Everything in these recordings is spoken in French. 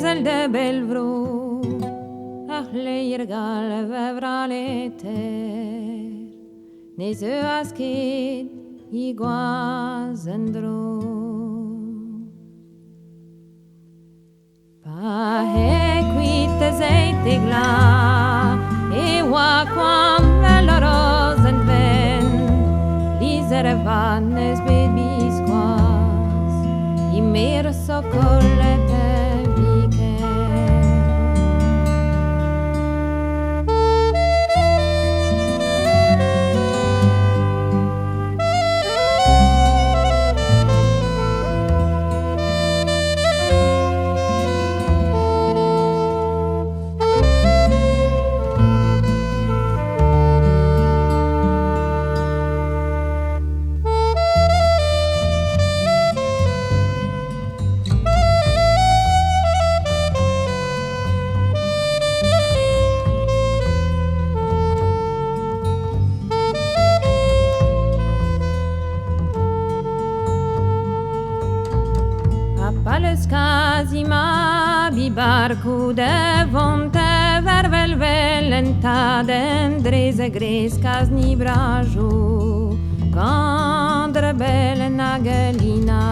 demoiselle de Bellevro, leir gal vevraleter, ne ze asket iguazendro. Pa hequite zeite gla, e wa quam la rosen ven, lisere vannes baby squas, I mer socolle peviche. Palescasima bibarcu de vonte vervelvelenta dendreze grescas ni braju Candre belle nagelina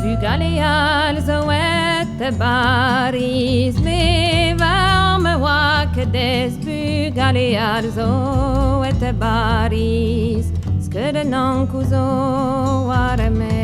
Bugaleal zoete baris me varme wak des Bugaleal zoete baris Skede nankuzo warme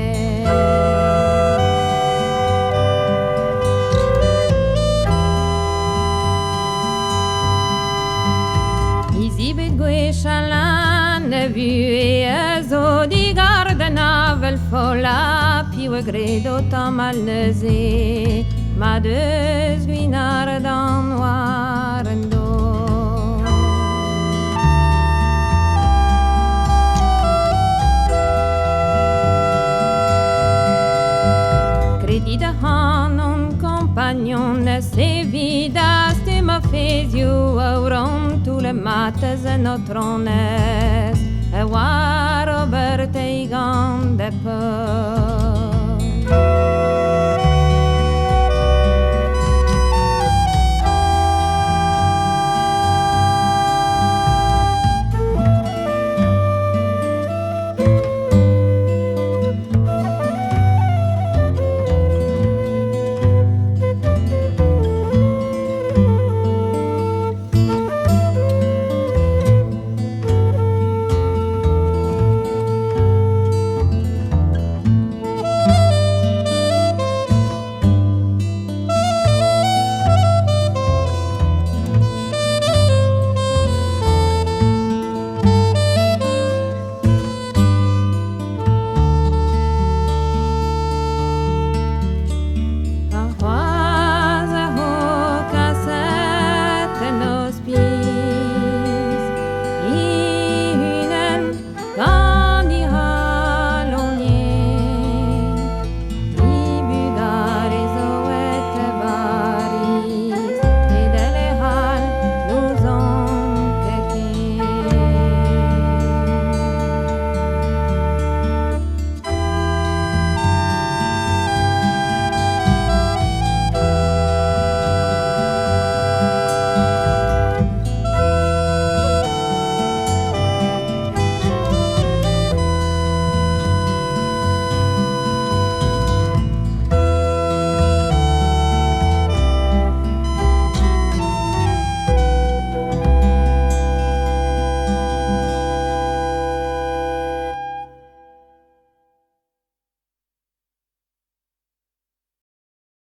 Izibet gwechalan ne vue zo di garde navel fola Piwe gredo tamal neze Ma deus guinar dan warendo Credida hanon compagnon se vidas te ma fezio auron tu le mates e notrones e waro berte i gande peur